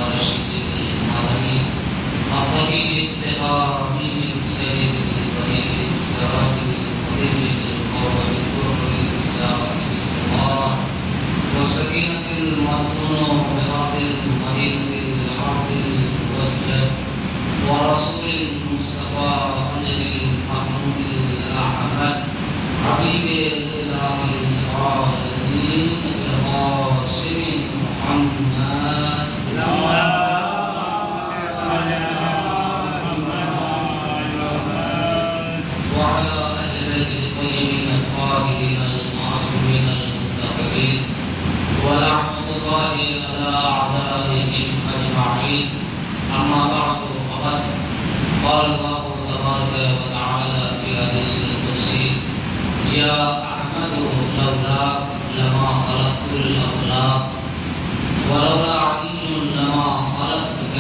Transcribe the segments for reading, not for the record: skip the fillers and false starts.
ورشيد المدني الطبيب التقامي السيد الطريق السراج المدني القول الكفر الساعد الله والسكينة المظنون بغرب المدينة الحرب الموجه ورسول المصطفى النبي المحمود الأحمد حبيب الإله العالمين القاسم محمد وعلى أهل بيته الطيبين الطاهرين المعصومين المتقين ولعنة الله على أعدائهم أجمعين. أما بعد فقد قال الله تبارك وتعالى في حديث القدسي: يا أحمد لولاك لما خلقت الأخلاق ولولا علي لما خلقتك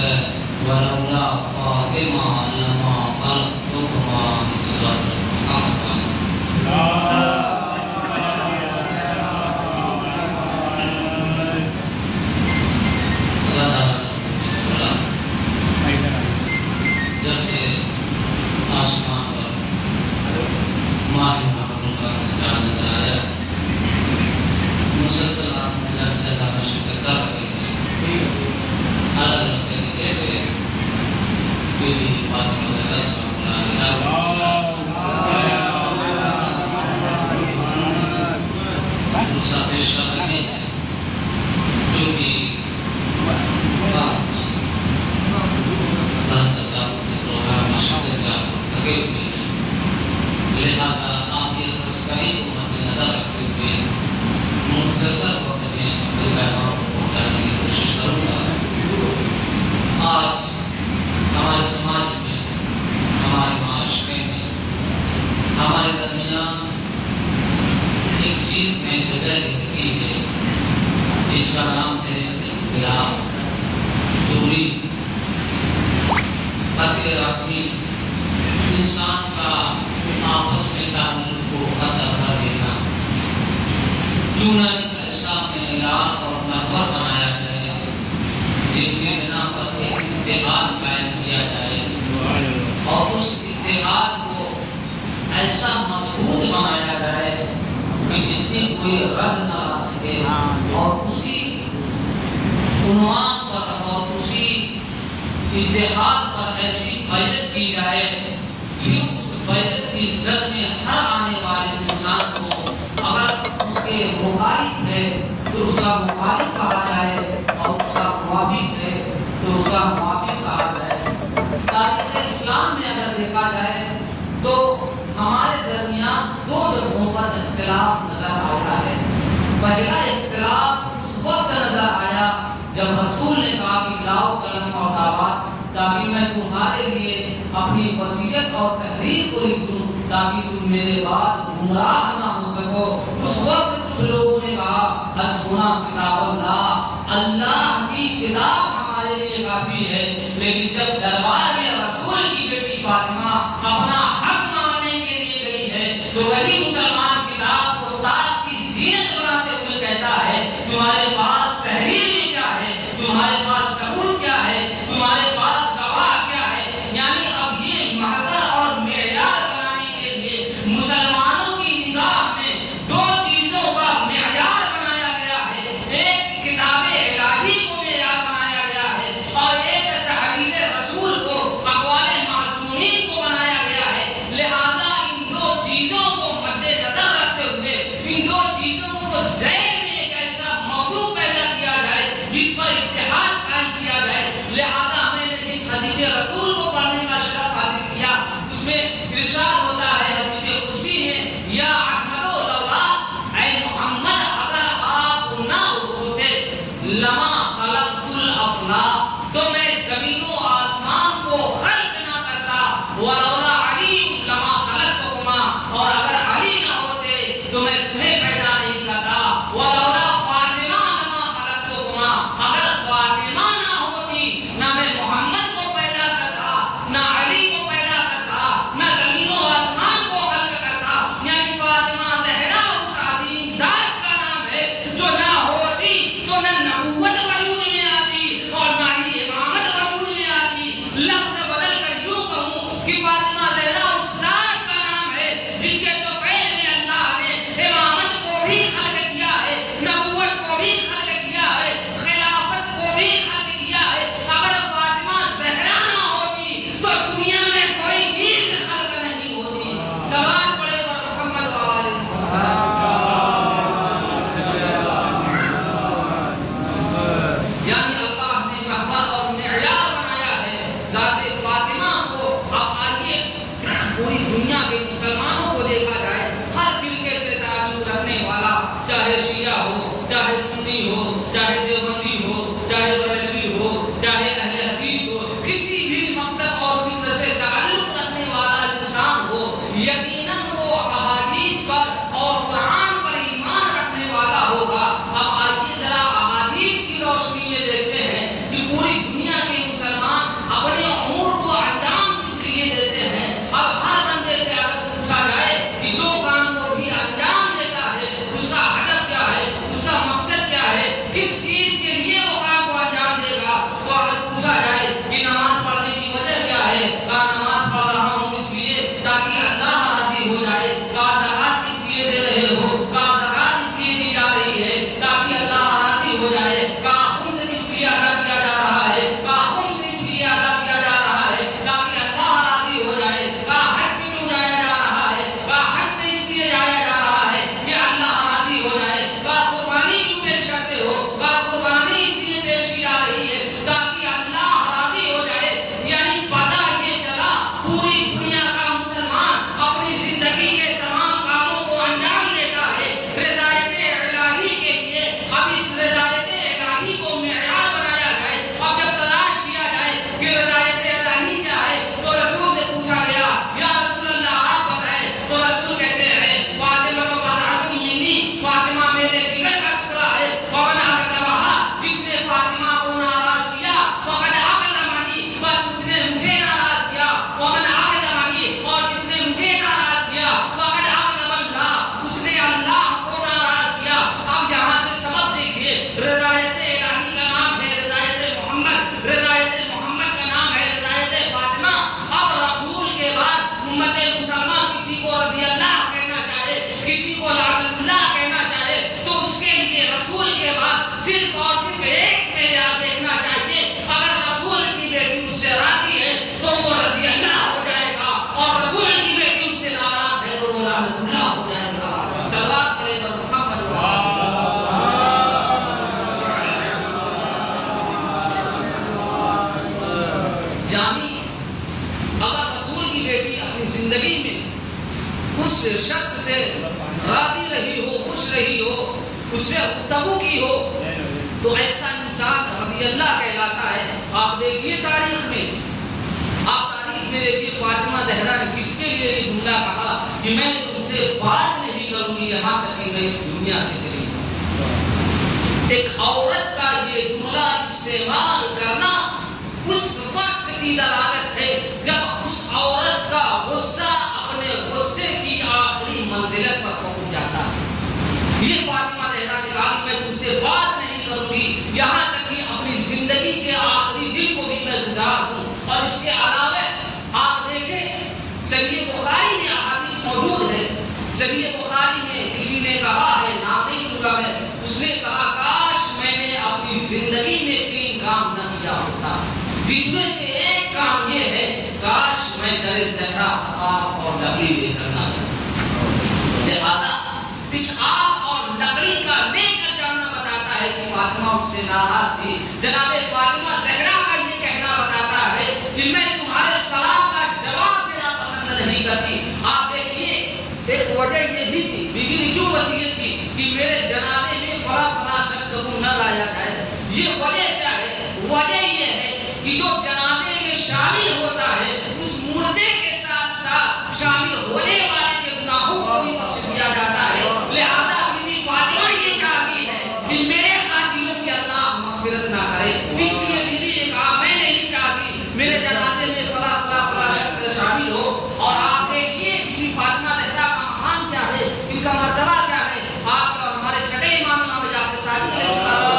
ولولا فاطمة لما خلقتكما. صلاة محمد. جیسے آسمان پر ماہ محمد کا چاند آیا مسلسل آپ سے شرکت کر رہے ہیں الگ الگ طریقے سے بی بی فاطمہ دوسرا پیشہ نہیں ہے جو کہ لہذا آپ یہ خستگی کو مد نظر رکھتے ہوئے مختصر وقت میں اپنے پیغام کو پہنچانے کی کوشش کروں گا. آج ہمارے سماج میں، ہمارے معاشرے میں، ہمارے درمیان ایک چیز میں جگہ رکھی ہے جس کا نام ہے اختلاف. دوری، قطع رحمی، انسان کا آپس میں تعلق کو قطع کر دینا. کیوں نہ ایک ایسا معیار اور محور بنایا جائے جس کے بنا پر ایک اتحاد قائم کیا جائے اور اس اتحاد کو ایسا مضبوط بنایا جائے کہ جس میں کوئی رد نہ آ سکے اور اسی عنوان پر اور اسی اتحاد پر ایسی بیعت کی جائے کہ اس بیعت کی زد میں ہر آنے والے انسان کو اگر اس کے مخالف ہے تو اس کا مخالف کہا جائے اور اس کا موافق ہے تو اس کا موافق کہا جائے. تاریخ اسلام میں اگر دیکھا جائے تو ہمارے درمیان دو جگہوں پر اختلاف نظر آتا ہے. پہلا اختلاف اس وقت نظر آیا جب رسول نے کہا کہ لاؤ قلم اور دعوت تاکہ میں تمہارے لیے اپنی وصیت اور تحریر کو لکھ دوں تاکہ تم میرے بعد گمراہ نہ ہو سکو. اس وقت کچھ لوگوں نے کہا حسبنا کتاب اللہ، اللہ کی کتاب ہمارے لیے کافی ہے. لیکن جب دربار میں رسول کی بیٹی فاطمہ اپنا حق مانگنے کے لیے گئی ہے تو وہی مسلمان کتاب کو تاج کی زینت بناتے ہوئے کہتا ہے تمہارے پاس تحریر میں کیا ہے، تمہارے پاس ثبوت کیا ہے، تمہارے پاس گواہ کیا ہے. یعنی اب یہ محضر اور معیار بنانے کے لیے مسلمانوں کی نگاہ میں دو چیزوں کا معیار بنایا گیا ہے. ایک کتاب الہی کو معیار بنایا گیا ہے اور ایک تحریر رسول کو، اقوال معصومین کو بنایا گیا ہے. لہذا ان دو چیزوں کو مد نظر رکھتے ہوئے ان دو چیزوں کو ذہن میں ایک ایسا موضوع پیدا کیا جائے جس پر اتحاد قائم کیا جائے. لہذا میں نے جس حدیث رسول کو پڑھنے کا شرف حاصل کیا اس میں ارشاد ہوتا ہے حدیث قدسی میں: یا احمد لولا، اے محمد اگر آپ نہ ہوتے، لما خلقت الافلاق، تو میں زمین و آسمان کو خلق نہ کرتا. ولولا علی لما خلقتکما، اور اگر علی نہ ہوتے تو میں تمہیں پیدا نہیں کرتا. ولولا فاطمہ لما خلقتکما، اگر فاطمہ نہ ہوتی نہ میں محمد کو پیدا کرتا. یہ دیکھتے ہیں کہ پوری دنیا کے مسلمان اپنے امور کو انجام کس لیے دیتے ہیں. اب ہر بندے سے اگر پوچھا جائے کہ جو کام کو بھی انجام دیتا ہے اس کا ہدف کیا ہے, اس کا مقصد کیا ہے, کس چیز کے لیے وہ کام کو انجام دے گا, تو اگر پوچھا جائے کہ نماز پڑھنے کی وجہ کیا ہے, کہا نماز پڑھ رہا ہوں اس لیے تاکہ اللہ راضی ہو جائے. کہا زکات اس لیے دے رہے ہو, کہا زکات اس لیے دی جا رہی ہے تاکہ اللہ راضی ہو جائے. کہا خمس اس لیے ادا کیا جا رہا ہے, کہا خمس اس لیے ادا کیا جا رہا ہے تاکہ اللہ راضی ہو جائے. کہا حج پہ کیوں جایا جا رہا ہے, کہا حج پہ اس لیے جایا جا رہا ہے کہ اللہ راضی ہو جائے. کہا قربانی کیوں پیش کرتے ہو, کہا قربانی اس لیے پیش کی جا رہی ہے تاکہ اللہ راضی ہو جائے. یعنی پتہ یہ چلا پوری دنیا کا مسلمان اپنی زندگی کے تمام کاموں کو انجام دیتا ہے رضایت الہی کے لیے. اب اس رضایت الہی کو معیار بنایا جائے. اب جب تلاش کیا جائے کہ رضایت الہی کیا ہے, تو رسول سے پوچھا گیا یا رسول اللہ آپ بتائیں, تو رسول کہتے ہیں فاطمہ کو بضعۃ منی, فاطمہ میرے جگر کا ٹکڑا ہے. ومن اغضبہا, جس نے فاطمہ کو ناراض کیا فقد اغضبنی, بس اس نے مجھے ناراض کیا. ومن اغضبنی, اور جس نے مجھے ناراض کیا فقد اغضب اللہ, اس نے اللہ کو ناراض کیا. اب یہاں سے سبب دیکھیے, رضایت الہی کا نام ہے رضایت محمد, رضایت محمد کا نام ہے رضایت فاطمہ. اب رسول کے بعد امت مسلمہ کسی کو رضی اللہ کہنا چاہے, کسی کو لعن اللہ کہنا چاہے, تو اس کے لیے رسول کے بعد صرف اور صرف ایک معیار دیکھنا چاہیے. اگر رسول کی بیٹی اس سے راضی ہے تو وہ رضی اللہ ہو جائے گا, اور رسول کی بیٹی اس سے ناراض ہے تو وہ لعن اللہ ہو جائے گا. صلوات پڑھے تو محمد یعنی اگر رسول کی بیٹی اپنی زندگی میں اس شخص سے راضی رہی ہو, خوش رہی ہو, اس سے گفتگو کی ہو, تو ایسا انسان رضی اللہ کہلاتا ہے. آپ دیکھیے تاریخ میں, آپ تاریخ میں دیکھیے فاطمہ زہرا نے کس کے لیے یہ جملہ کہا کہ میں تم سے بات نہیں کروں گی یہاں تک کہ میں اس دنیا سے چلی جاؤں. ایک عورت کا یہ جملہ استعمال کرنا اس وقت کی دلالت ہے جب اس عورت کا غصہ اپنے غصے کی آخری منزلت پر پہنچ جاتا ہے. یہ فاطمہ زہرا نے کہا کہ میں تم سے بات نہیں کروں گی یہاں تک کہ اپنی زندگی کے آخری دن کو بھی میں گزار دوں. اور اس کے علاوہ آپ دیکھیں صحیح بخاری میں احادیث موجود ہے. صحیح بخاری میں کسی نے کہا ہے, نام نہیں لوں گا میں, اس نے کہا کاش میں نے اپنی زندگی میں 3 کام نہ کیا ہوتا, جس میں سے ایک کام یہ ہے کاش میں در زہرا آگ اور لکڑی لے کر نہ جاؤں. لہذا اس آگ اور لکڑی کا لے کر جانا بتاتا ہے کہ فاطمہ اس سے ناراض تھی. جناب فاطمہ زہرا کا یہ کہنا بتاتا ہے کہ میں تمہارے سلام کا جواب دینا پسند نہیں کرتی. آپ دیکھیے ایک وجہ یہ بھی تھی, بیوی نے کیوں وصیت کی کہ میرے جنازے میں فلاں فلاں شخص کو نہ لایا جائے. یہ وجہ کیا ہے, وجہ یہ ہے کہ جو جنازے میں شامل ہوتا ہے اس مردے کے ساتھ ساتھ شامل ہونے والے کے گناہوں کو بھی بخش دیا جاتا ہے. لہذا بیوی فاطمہ یہ چاہتی ہے کہ میرے قاتلوں کی اللہ مغفرت نہ کرے, اس لیے بیوی نے کہا میں نہیں چاہتی میرے جنازے میں فلاں فلاں فلاں شخص شامل ہو. اور آپ دیکھیے بیوی فاطمہ زہرا کا مقام کیا ہے, ان کا مرتبہ کیا ہے. آپ کا ہمارے چھٹے امام امام جعفر صادق علیہ السلام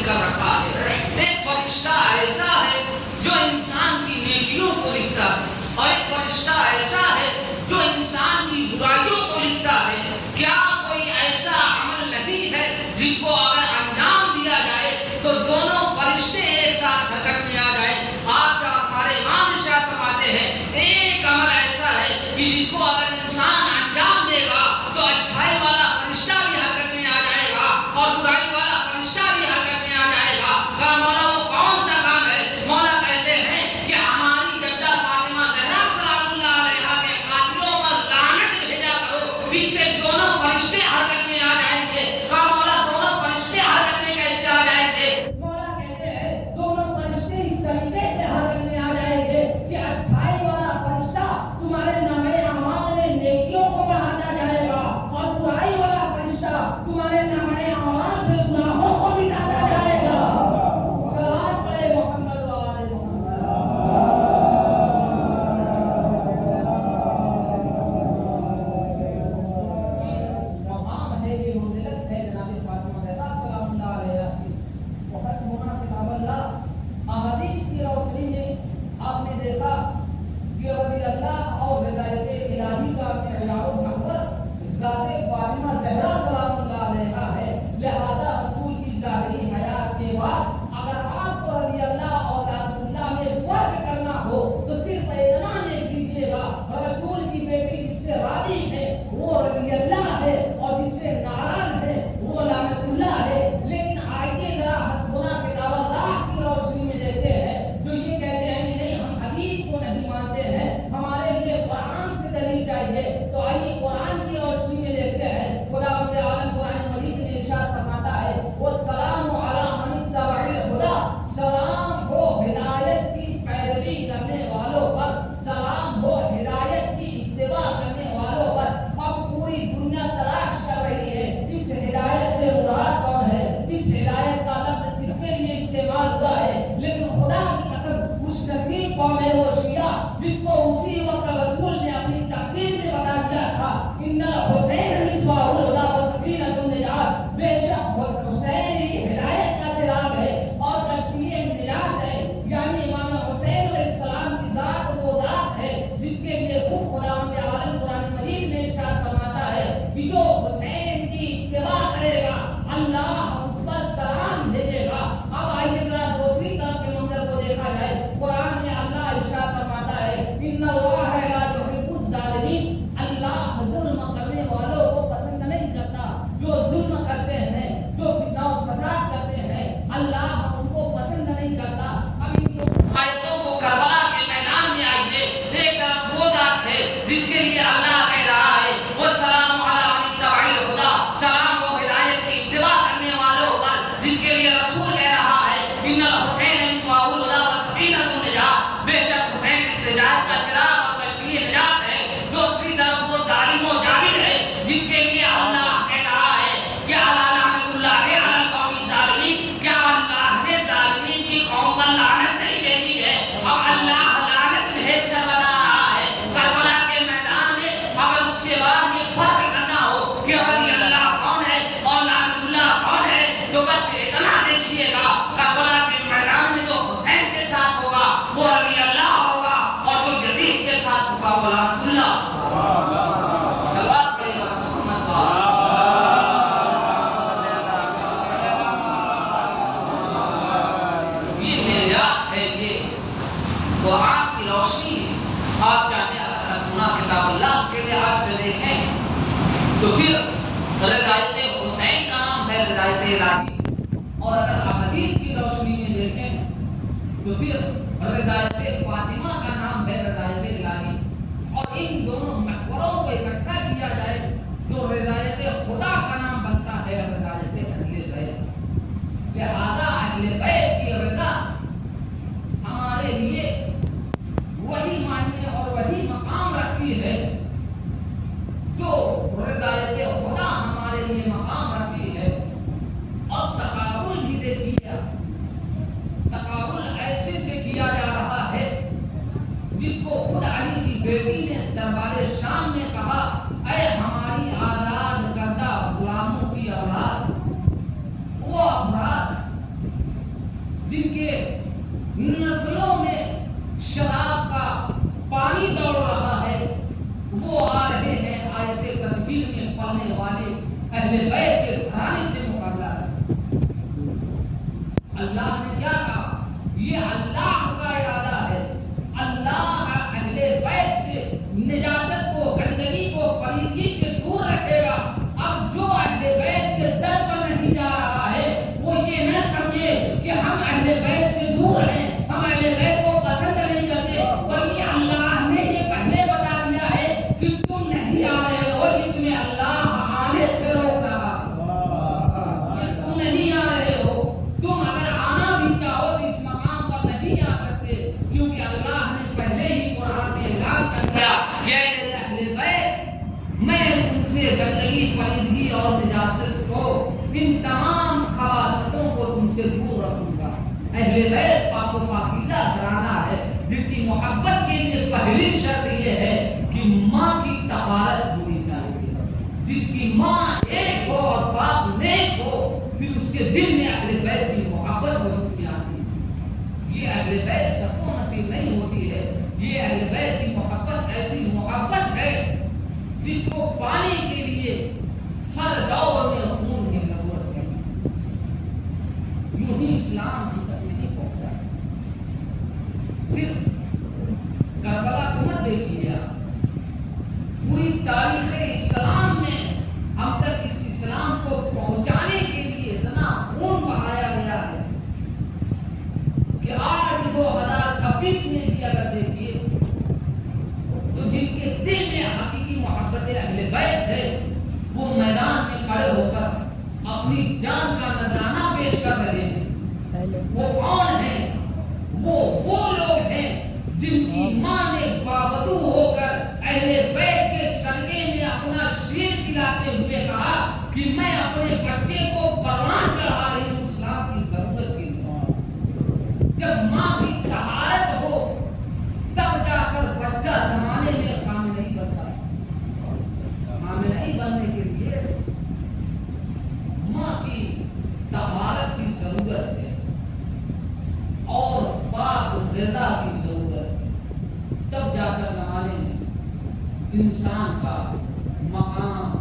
کر رکھا ہے. ایک فرشتہ ایسا ہے جو انسان کی نیکیوں کو لکھتا ہے, اور ایک فرشتہ ایسا ہے جو انسان کی برائیوں کو لکھتا ہے. کیا کوئی ایسا عمل نہیں ہے جس کو اگر انجام دیا جائے تو دونوں فرشتے ایک ساتھ حرکت میں آ جائیں. آپ کا ہمارے امام ارشاد فرماتے ہیں ایک عمل ایسا ہے کہ جس کو اگر انسان انجام دے گا تو اچھائی والا فرشتہ بھی حرکت میں آ جائے گا اور برائی والا فرشتہ بھی حرکت میں آ جائے گا. کہا مولا وہ کون سا کام ہے؟ مولا کہتے ہیں کہ ہماری جدہ فاطمہ زہرا سلام اللہ علیہا کے دونوں فرشتے حرکت میں آ جائیں گے. ہاں مولا دونوں فرشتے حرکت میں کیسے آ جائیں گے؟ مولا کہتے ہیں دونوں فرشتے اس طریقے سے حرکت میں آ جائیں گے کہ اچھائی والا فرشتہ تمہارے نامے اعمال میں نیکیوں کو بڑھاتا جائے گا اور برائی والا فرشتہ تمہارے نامے اعمال سے گناہوں کو مٹاتا جائے گا. صلوات پڑھے محمد و آل محمد. مقام ہے یہ منزلت ہے جناب فاطمہ زہرا سلام اللہ علیہا کی. وقت ہونا کتاب اللہ احادیث کی روشنی میں آپ نے دیکھا کہ رضی اللہ اور ہدایت الہی کا معیار اکبر ذات فاطمہ زہرا سلام اللہ علیہا ہے. لہذا رسول کی ظاہری حیات کے بعد اگر آپ کو رضی اللہ اور ذات اللہ میں فرق کرنا ہو تو صرف اتنا نہیں کیجیے گا رسول کی بیٹی جس سے راضی ہے وہ رضی اللہ ہے اور جس سے ناراض ہے وہ لعنت اللہ ہے. لیکن آئیے ذرا حسبنا کتاب اللہ کی روشنی میں دیکھتے ہیں جو یہ کہتے ہیں کہ نہیں ہم حدیث کو نہیں مانتے ہیں ہمارے لیے قرآن سے دلیل چاہیے. تو آئیے قرآن کی روشنی میں دیکھتے ہیں. خداوند عالم قرآن مجید میں ارشاد فرماتا ہے والسلام علی من اتبع الہدی. سلام ہو ہدایت کی پیروی کرنے والوں پر. سلام ہو ہدایت کی اتباع کرنے والوں پر. اب پوری دنیا تلاش کر رہی ہے اس ہدایت سے مراد کون ہے, اس ہدایت کا لفظ کس کے لیے استعمال ہوا ہے. لیکن خدا کی قسم اس نصیب قوم ہے وہ شیعہ جس کو اسی وقت رسول نے اپنی تفسیر میں بتا دیا تھا ان الحسین مصباح الہدی و سفینۃ النجات. بے شک حسین ہی ہدایت کا چراغ ہے اور کشتی نجات ہے. یعنی امام حسین علیہ السلام کی ذات وہ ذات ہے جس کے لیے خود خداوند عالم قرآن مجید میں ارشاد فرماتا ہے کہ جو حسین کی اتباع کرے گا اللہ اس پر سلام بھیجے گا. اب آئیے ذرا دوسری طرف کے منظر کو دیکھا جائے. قرآن میں اللہ ارشاد فرماتا ہے ان اللہ لا یحب الظالمین. اللہ ظلم کرنے والوں کو پسند نہیں کرتا. جو ظلم کرتے ہیں جو فتنہ و فساد کرتے ہیں اللہ ان کو پسند نہیں کرتا. اب ان آیتوں کو کربلا کے میدان میں آئیے. ایک طرف وہ ذات ہے جس کے لیے اللہ کہہ رہا ہے وہ سلام علی من اتبع الہدی. سلام و ہدایت کی اتباع کرنے والوں پر. جس کے لیے رسول کہہ رہا ہے ان الحسین مصباح الہدی و سفینۃ النجات. بے شک حسین نجات کا چراغ اور کشتی نجات ہے. دوسری طرف وہ ظالم و جابر ہے جس کے لیے اللہ کہہ رہا ہے کہ الا لعنت اللہ علی القوم الظالمین. کیا اللہ نے ظالمین کی قوم پر لعنت نہیں بھیجی ہے؟ اب اللہ لعنت بھیج کر بتا رہا ہے کربلا کے میدان میں. اگر اس کے بعد یہ فرق کرنا ہو کہ رضی اللہ کون ہے اور لعنت اللہ کون ہے تو بس اتنا دیکھیے گا کربلا کے میدان میں جو حسین کے ساتھ ہوگا وہ رضی اللہ ہوگا اور جو یزید کے ساتھ ہوگا وہ لعنت اللہ. صلوات پڑھیے محمد و آل. یہ معراج ہے, یہ قرآن کی روشنی ہے. آپ چاہتے ہیں اگر حسبنا کتاب اللہ کے لحاظ سے دیکھیں تو پھر ہدایت حسین کا نام ہے ہدایت الہی. اور اگر آپ حدیث کی روشنی میں دیکھیں تو پھر ہدایت فاطمہ کا نام ہے ہدایت الہی. اور ان دونوں محوروں کو اکٹھا کیا جائے تو ہدایت خدا کا نام بنتا ہے ہدایت اہل بیت. لہذا اہل بیت کی رضا ہمارے لیے وہی معنی اور وہی مقام رکھتی ہے جو ہدایت خدا ہمارے لیے مقام رکھتی ہے. اب تقابل بھی دیکھیے, تقابل ایسے سے کیا جا رہا ہے جس کو خود علی کی بیٹی نے دربار شام میں کہا اے ہماری آزاد کردہ غلاموں کی اولاد. وہ افراد جن کے نسلوں میں شراب کا پانی دوڑ رہا ہے وہ آ رہے ہیں آیت تدبیر میں پڑھنے والے اہل بیت کے گھرانے سے مقابلہ ہے. اللہ نے کیا کہا؟ یہ اللہ کا ارادہ ہے. اللہ اہل بیت سے نجاست کو, گندگی کو, پلیدگی سے دور رکھے گا. اب جو اہل بیت کے در پر نہیں جا رہا ہے وہ یہ نہ سمجھے کہ ہم اہل بیت سے دور ہیں, ہم اہل بیت کو پسند نہیں کرتے, بلکہ اللہ نے یہ پہلے بتا دیا ہے کہ تم نہیں آ رہے ہو کہ تمہیں اللہ اور نجاست کو، ان تمام خباثتوں کو تم سے دور رکھوں گا۔ اہل بیت پاک و پاکیزہ گھرانہ ہے جن کی محبت کے لیے پہلی شرط یہ ہے کہ ماں کی طہارت ہونی چاہیے۔ جس کی ماں ایک ہو اور باپ نیک ہو، پھر اس کے دل میں اہل بیت کی محبت وجود میں آتی ہے۔ یہ اہل بیت سب کو نصیب نہیں ہوتی ہے۔ یہ اہل بیت کی محبت ایسی محبت ہے جس کو پانے کے لیے ہر دور میں خون کی ضرورت ہے۔ یوں ہی اسلام ہم تک نہیں پہنچا۔ صرف کربلا کو مت دیکھیے آپ، پوری تاریخ اسلام میں ہم تک اس اسلام کو پہنچانے کے لیے اتنا خون بہایا گیا ہے کہ آج 2026 میں بھی اگر دیکھیے تو جن کے دل میں حقیقی محبت اہل بیت ہے وہ میدان میں کھڑے ہو کر اپنی جان کا نذرانہ پیش کر رہے ہیں۔ وہ کون ہیں؟ وہ لوگ ہیں جن کی ماں نے بابدو ہو کر اہل بیت کے صدقے میں اپنا شیر پلاتے ہوئے کہا کہ میں اپنے بچے کو پروان چڑھا رہی ہوں اسلام کی ضرورت کے لیے۔ جب ماں کی طہارت ہو تب جا کر بچہ زمانے میں کام نہیں بنتا۔ کام نہیں بننے کے لیے ماں کی طہارت کی ضرورت ہے اور پاک غذا کی ضرورت ہے، تب جا کر زمانے میں انسان کا مقام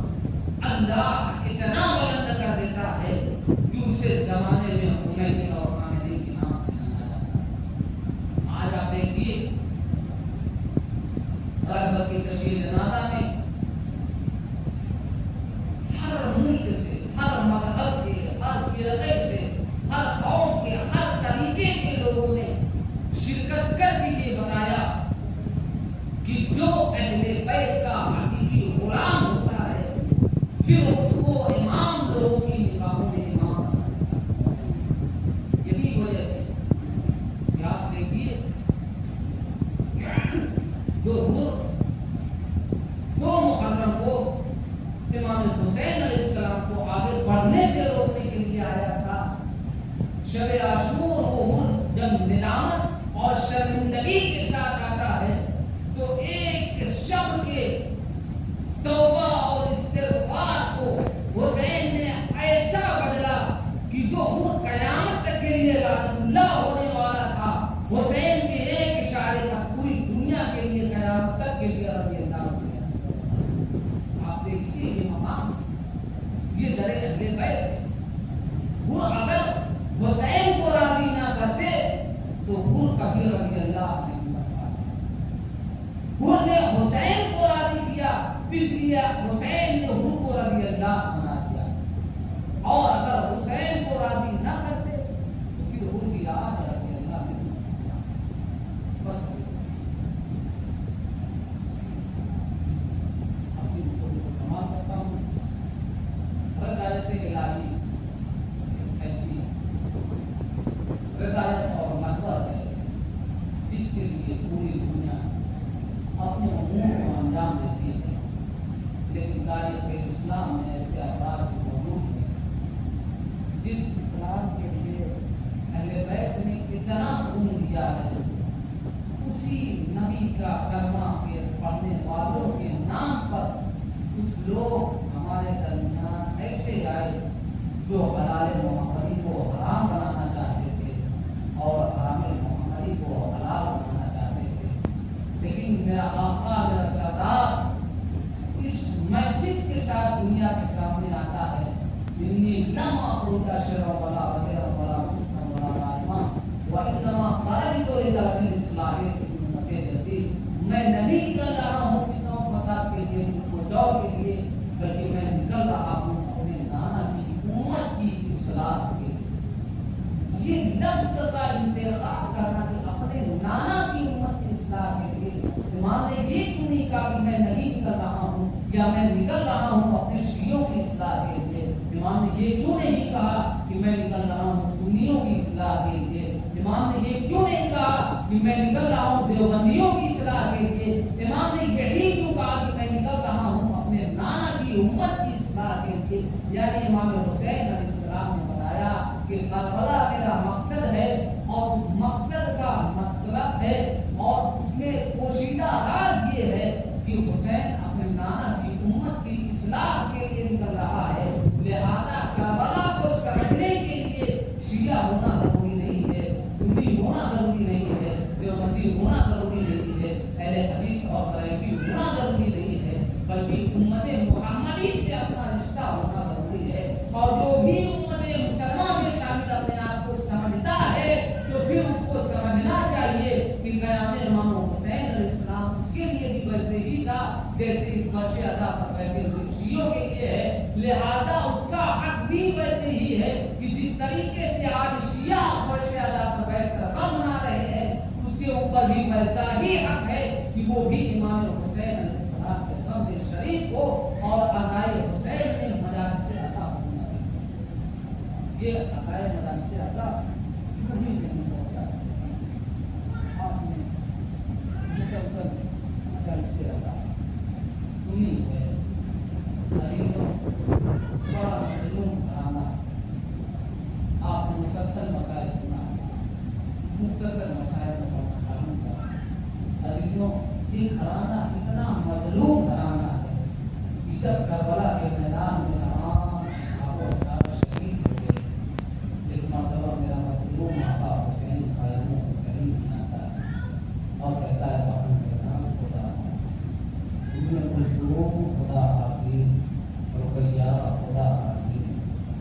اللہ اتنا بلند کر دیتا ہے کہ اسے زمانے میں حمیدی اور حامدی کے نام سے جانا جاتا ہے۔ آج آپ دیکھیے رغبت کی تشکیل نادہ میں ہر ملک سے، ہر مذہب کے، ہر فرقے سے، ہر قوم کے، ہر طریقے کے لوگوں نے شرکت کر کے یہ بتایا کہ جو اہل بیت کا حقیقی غلام ہوتا ہے پھر اس کو امام لوگوں کی نگاہوں میں امام بنایا جاتا ہے۔ یہی وجہ ہے کہ آپ دیکھیے دو محرم کو امام حسین علیہ السلام کو آگے بڑھنے سے روکنے کے لیے آیا تھا۔ شب عاشور وہ جب ندامت اور شرمندگی کے ساتھ آتا ہے تو ایک شب کے توبہ اور استغفار کو حسین نے ایسا بدلا کہ جو قیامت تک کے لیے لعنت اللہ ہونے والا تھا، حسین کے ایک اشارے کا پوری دنیا کے لیے قیامت تک کے لیے رضی اللہ ہو گیا۔ آپ دیکھیے یہ مقام، یہ در اہل بیت ہے۔ وہ اگر حسین کو راضی نہ کرتے تو حور کبھی رضی اللہ نہیں کرتا۔ حور نے حسین کو راضی کیا، اس لیے حسین نے حور کو رضی اللہ بنا دیا، اور اگر حسین کو راضی نہ کرتے تو پھر حور کی راز رضی اللہ نہیں کرتا۔ بس اپنی کو تمام کرتا ہوں۔ رضایت الہی ایسی رضایت اور محبت ہے جس کے لیے پوری دنیا اپنے امور کو انجام دیتی ہے، لیکن تاریخ اسلام میں ایسے افراد موجود ہیں جس اسلام کے لیے اہل بیت نے اتنا خون دیا ہے، اسی نبی کا کلمہ کے پڑھنے والوں کے نام پر کچھ لوگ ہمارے درمیان ایسے آئے جو حلال محمدی کو حرام بنانا چاہتے تھے اور حرام محمدی کو حلال بنانا چاہتے تھے، لیکن میرا آقا میرا سردار اس میسج کے ساتھ دنیا کے سامنے آتا ہے، انی لم اخرج اشرا ولا وزیرا ولا حسنا ولا عالما وانما خرجت لطلب الاصلاح امت جدید۔ میں نہیں نکل رہا ہوں فتنہ و فساد کے لیے، جوڑ کے لیے، بلکہ میں نکل رہا ہوں اپنے نانا کی امت کی اصلاح کے لیے۔ یہ لفظ کا انتخاب کرنا کہ اپنے نانا کی امت کی اصلاح کے لیے، امام نے یہ کیوں نہیں کہا کہ میں نہیں نکل رہا ہوں یا میں نکل رہا ہوں اپنے شیعوں کی اصلاح کے لیے؟ امام نے یہ کیوں نہیں کہا کہ میں نکل رہا ہوں سنیوں کی اصلاح کے لیے؟ امام نے یہ کیوں نہیں کہا کہ میں نکل رہا ہوں دیوبندیوں کی اصلاح کے لیے؟ امام نے یہی کیوں کہا کہ میں نکل رہا ہوں اپنے نانا کی امت کی اصلاح کے لیے؟ یعنی امام حسین علیہ السلام نے بتایا کہ کربلا میرا مقصد ہے اور اس مقصد کا مطلب ہے اور اس میں پوشیدہ راز یہ ہے کہ حسین اپنے نانا کی امت کی اصلاح کے لیے نکل رہا ہے، لہذا کربلا کو سمجھنے کے لیے شیعہ ہونا ضروری نہیں ہے، سنی ہونا ضروری نہیں ہے، دیوبندی ہونا ضروری نہیں ہے، اہل حدیث اور بریلوی ہونا ضروری نہیں ہے، بلکہ امت محمدی سے اپنا رشتہ ہونا ضروری ہے، اور جو بھی امت مسلمہ میں شامل اپنے آپ کو سمجھتا ہے تو پھر اس کو سمجھنا چاہیے کہ قیام امام حسین علیہ السلام اس کے لیے بھی ویسے ہی تھا جیسے فرش ادا پر بیٹھے ہوئے شیعوں کے لیے ہے، لہذا اس کا حق بھی ویسے ہی ہے کہ جس طریقے سے آج شیعہ فرش ادا پر بیٹھ کر غم منا رہے ہیں اس کے اوپر بھی ویسا ہی حق ہے کہ وہ بھی امام حسین علیہ السلام کے قبر شریف کو اور ادائے حسین میں مجالس عطا ہونا ہے۔ یہ ادائے مجالس عطا کبھی نہیں ہوتا، آپ نے مسلسل مجالس عطا سنی ہے، بڑا علوم کرانا، آپ نے مسلسل مسائل سنا، مختصر مسائل پر کام کرنا، عزیزوں یہ گھرانہ اتنا مظلوم گھرانہ ہے کہ جب کربلا کے میدان میں تمام صحابہ و صحابہ شہید ہو گئے، ایک مرتبہ میرا مظلوم آقا حسین خیام حسین میں آتا ہے اور کہتا ہے بہن کا نام خدا ابن کلثوم خدا حافظ، رقیہ خدا حافظ،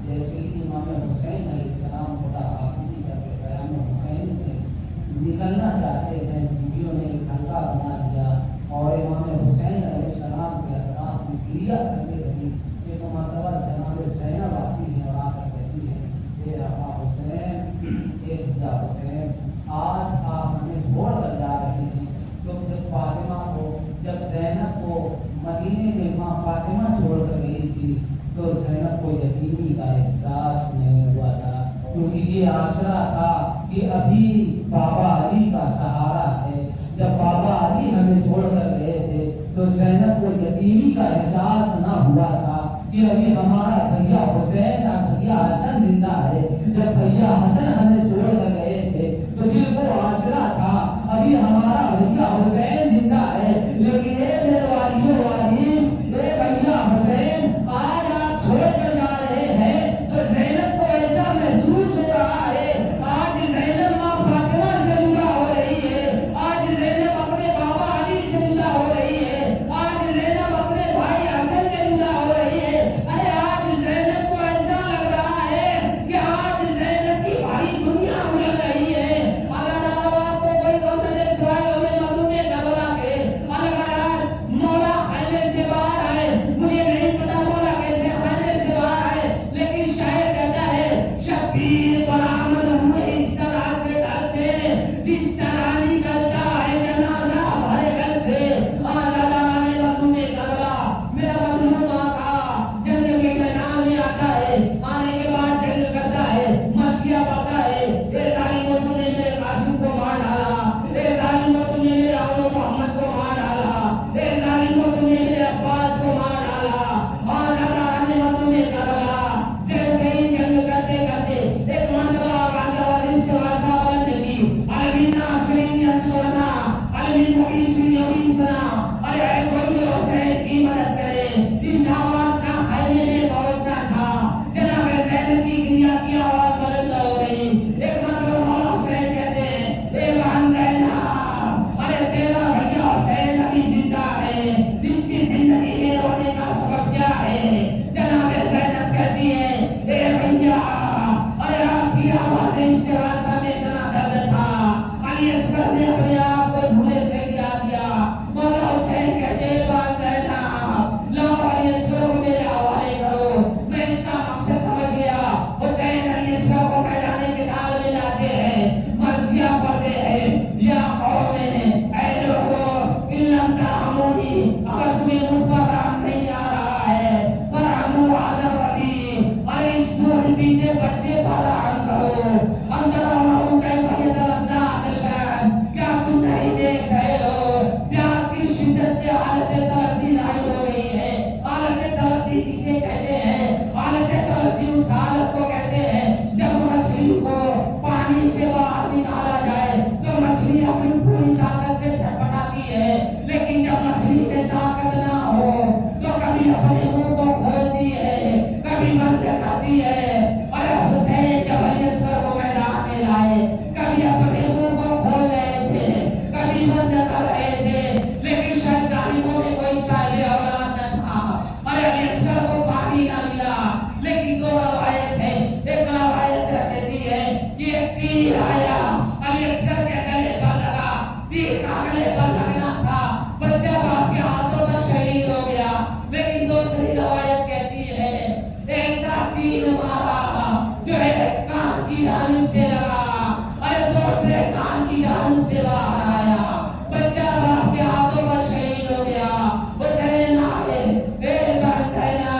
جیسے کہ امام حسین علیہ السلام خدا حافظ کر کے خیام حسین سے نکلنا چاہتے ہیں، بیویوں نے ایک حلقہ بنا لیا اور امام حسین علیہ السلام کے اطراف میں گریا کرتے رہی۔ ایک مرتبہ جناب زینب آتی ہے اور آ کر کہتی ہے اے آقا حسین، اے خدا حسین، آج آپ ہمیں چھوڑ کر جا رہے ہیں، تم جب فاطمہ کو، جب زینب کو مدینے میں ماں فاطمہ چھوڑ کر گئی تھی تو زینب کو یتیمی کا احساس نہیں ہوا تھا، کیونکہ یہ آسرا تھا کہ ابھی بابا علی کا سہارا ہے۔ جب بابا علی ہمیں چھوڑ کر گئے تھے تو زینب کو یتیمی کا احساس نہ ہوا تھا کہ ابھی ہمارا بھیا حسین اور بھیا حسن زندہ ہے۔ جب بھیا حسن ہمیں چھوڑ کر گئے تھے تو پھر وہ آسرا تھا ابھی ہمارا بھیا حسین زندہ ہے، لیکن اے میرے والیو وارث، اے بھیا حسین، آج آپ چھوڑ کر جا رہے ہیں تو زینب کو ایسا محسوس ہو رہا ہے، آج زینب ماں فاطمہ سے جدا ہو رہی ہے، آج زینب اپنے بابا علی سے جدا ہو رہی ہے، آج زینب اپنے بھائی حسن سے جدا ہو رہی ہے، ارے آج زینب کو ایسا لگ رہا ہے کہ آج زینب کی بھائی دنیا اجڑ رہی ہے۔ اگر آپ کو کوئی غم نہ سوائے ہمیں مظلوم کربلا کے، اگر آج مولا خیمے سے باہر آئے، مجھے نہیں پتا مولا کیسے خیمے سے باہر آئے آتی ہے. اور حسین جب علی اصغر کو میدان میں لائے, کبھی اپنے منہ کو کھول رہے تھے, کبھی بند کر رہے تھے, لیکن شاید ظالموں میں کوئی صاحب اولاد نہ تھا. اور علی اصغر کو پانی نہ ملا, لیکن دو روایت ہے. ایک روایت کہتی ہے کہ ایک تیر آیا, علی اصغر کے گلے پر لگا, تیر کا گلے پر لگنا تھا, بچہ باپ کے ہاتھوں پر شہید ہو گیا. لیکن دوسری روایت کہتی ہے ایسا تیر مارا جو ایک کان کی جانب سے لگا اور دوسرے کان کی جانب سے باہر آیا, بچہ باپ کے ہاتھوں پر شہید ہو گیا. حسین آئے, پیر پر کہنا,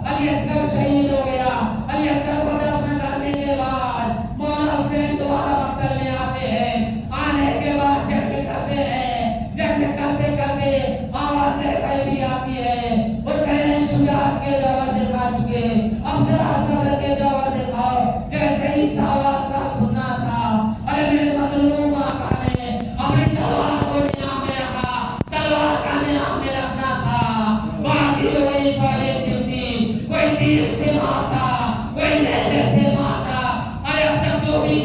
علی اصغر شہید ہو گیا. علی اصغر کو دفن کرنے کے بعد مولا حسین دوبارہ مکتب میں آتے ہیں. آنے کے بعد جنگ کرتے ہیں, جنگ کرتے کرتے آواز بھی آتی ہے, حسین شجاعت کے دور دکھا چکے, اب ذرا صبر کے دور دکھاؤ. جیسے ہی اس آواز کا سننا تھا, ارے میرے مظلوم آقا نے اپنی تلوار کو نیام میں رکھا, تلوار کا نیام میں رکھنا تھا. باقی وہی فوجیں سمتی, کوئی تیر سے مارتا, کوئی نیزے سے مارتا. ارے اب تک جو بھی